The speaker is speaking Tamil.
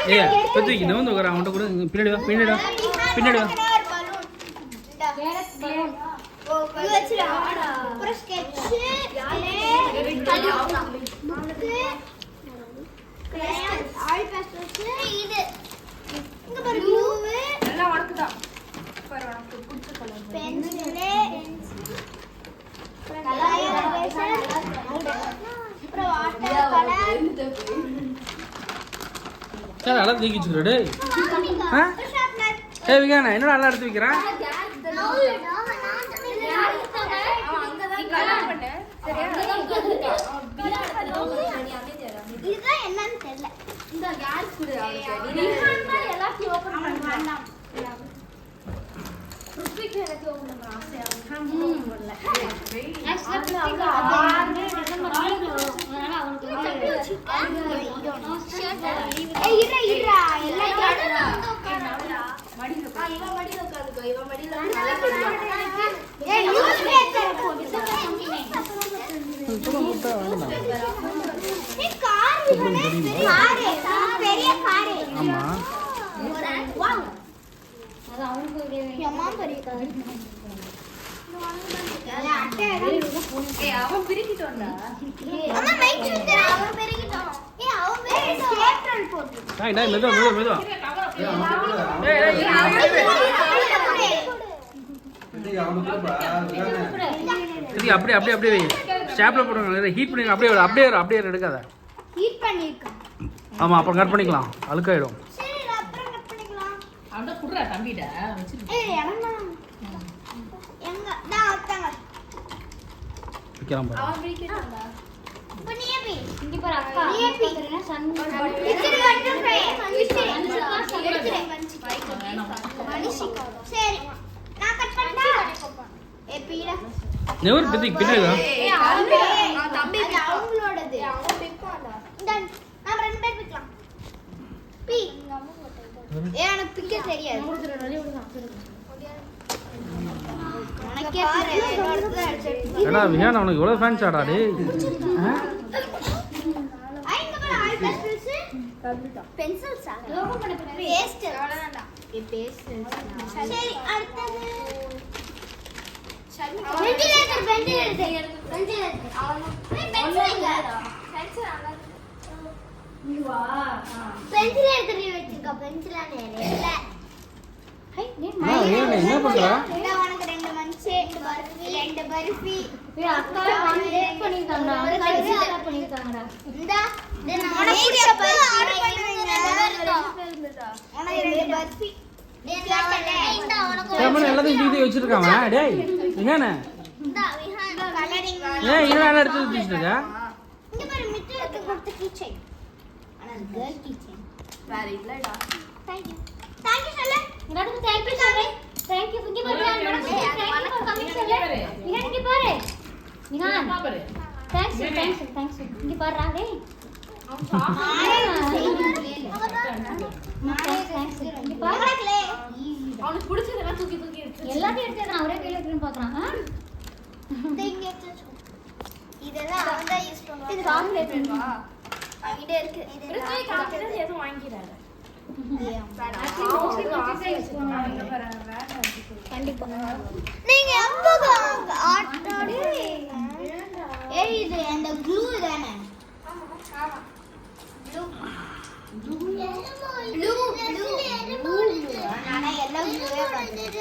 ஏ பத்திக்கு நவுந்து உட்கார அவன்கிட்ட கூட பின்னாடி வா பின்னாடி வா பின்னாடி வா சார் நல்லா தூக்கி வச்சுக்கிறோம் டேய் ஏய் விகானா என்னடா நல்லா எடுத்து வைக்கிறேன் இதுதான் என்னன்னு தெரியல இந்த கேஸ் கூட எல்லாத்தையும் ஓபன் பண்ணலாம் ருத்விக் எனக்கு ஓபன் பண்ண ஆசையா பண்ணல ஆக்சுவலா அவன் பிரிக்கிட்டோம்டா அம்மா மைக் சுத்தற அவன் பிரிக்கிட்டோம் அவன் ஸ்கேப்ரல் போட்டு டேய் மெதுவா இது அப்படியே வை ஸ்டாப்ல போடுங்க ஹீட் பண்ணி அப்படியே எடுக்காத ஹீட் பண்ணிருக்கேன் ஆமா அப்புறம் கட் பண்ணிக்கலாம் அழுக்காயிடும் சரி அப்புறம் கட் பண்ணிக்கலாம் அவன்ட குடுறா தம்பிடா வச்சிரு ஏய் அண்ணா எங்க நான் அத்தங்க வைக்கலாம் பாரு அவன் பிரிக்கிட்டான்டா இப்போ நீயே பி இங்க பாரு அக்கா நீயே பி சன் விச்சிரு கட்டு ஃப்ரை மனுஷிகா சரி நான் கட் பண்ணா ஏ பீடா நெவர் பிதிக் பின்னாடி வா ஏய் அவன் தம்பி அவங்களோடது அவன் பிப்பாடா இந்த நாம ரெண்டு பேர் பிக்கலாம் பி ஏய் எனக்கு பிக்க தெரியாது உனக்கே ஏடா விகானா உனக்கு எவ்வளவு ஃபேன்ஸ் ஆடா டேய் ஐங்க பாரு ஆல் பென்சில்ஸ் பென்சில்ஸ் லோகோ பண்ண பேஸ்ட் அவ்வளவுதான்டா ஏ பேஸ்ட் சரி அடுத்து வென்டிலேட்டர் பென்சில் எடுத்து வச்சிருக்கா பென்சிலானே இல்ல ஹை என்ன பண்றா இந்த உனக்கு ரெண்டு மஞ்சே ரெண்டு பர்ஃபி ஏய் அக்கா ஆர்டர் பண்ணிருக்காங்கடா அக்கா ஆர்டர் பண்ணிருக்காங்கடா இந்த உனக்கு எப்ப ஆர்டர் பண்ணுவீங்க உனக்கு ரெண்டு பர்ஃபி இந்த உனக்கு ஏமன் எல்லாத்தையும் தூக்கி வச்சிருக்கான் டேய் விகானா இந்த விஹான் கலரிங் ஏன் இதெல்லாம் எடுத்து வச்சிருக்கா இங்க பாரு மிட்டருக்கு கொடுத்த கீச்சைன் ஆனா கேர்ள் கீச்சைன் வேற இல்லடா थैंक यू சொல்ல எல்லாரும் தேங்க் யூ சொல்றேன் தேங்க் யூ இங்க பாரு மேடம் தேங்க் யூ கமிங் சொல்ல விஹான் இங்க பாரு விஹான் பாரு தேங்க்ஸ் இங்க பாருடா டேய் இங்க பாரு அவனுக்கு பிடிச்சதெல்லாம் தூக்கி எடுத்து எல்லாத்தையும் எடுத்து நான் ஒரே கையில எடுத்துன்னு பாக்குறான் இதெல்லாம் அவன் தான் யூஸ் பண்ணுவான் இது சாக்லேட் வா அவங்கிட்ட இருக்கு இது ரித்விக் காமிச்சது எதுவும் வாங்கிறாரு நீங்க எப்போ ஆட்டாடி ஏய் இது அந்த க்ளூ தானே ஆமா ப்ளூ நானா எல்லாம் ப்ளூவே பார்த்தேன்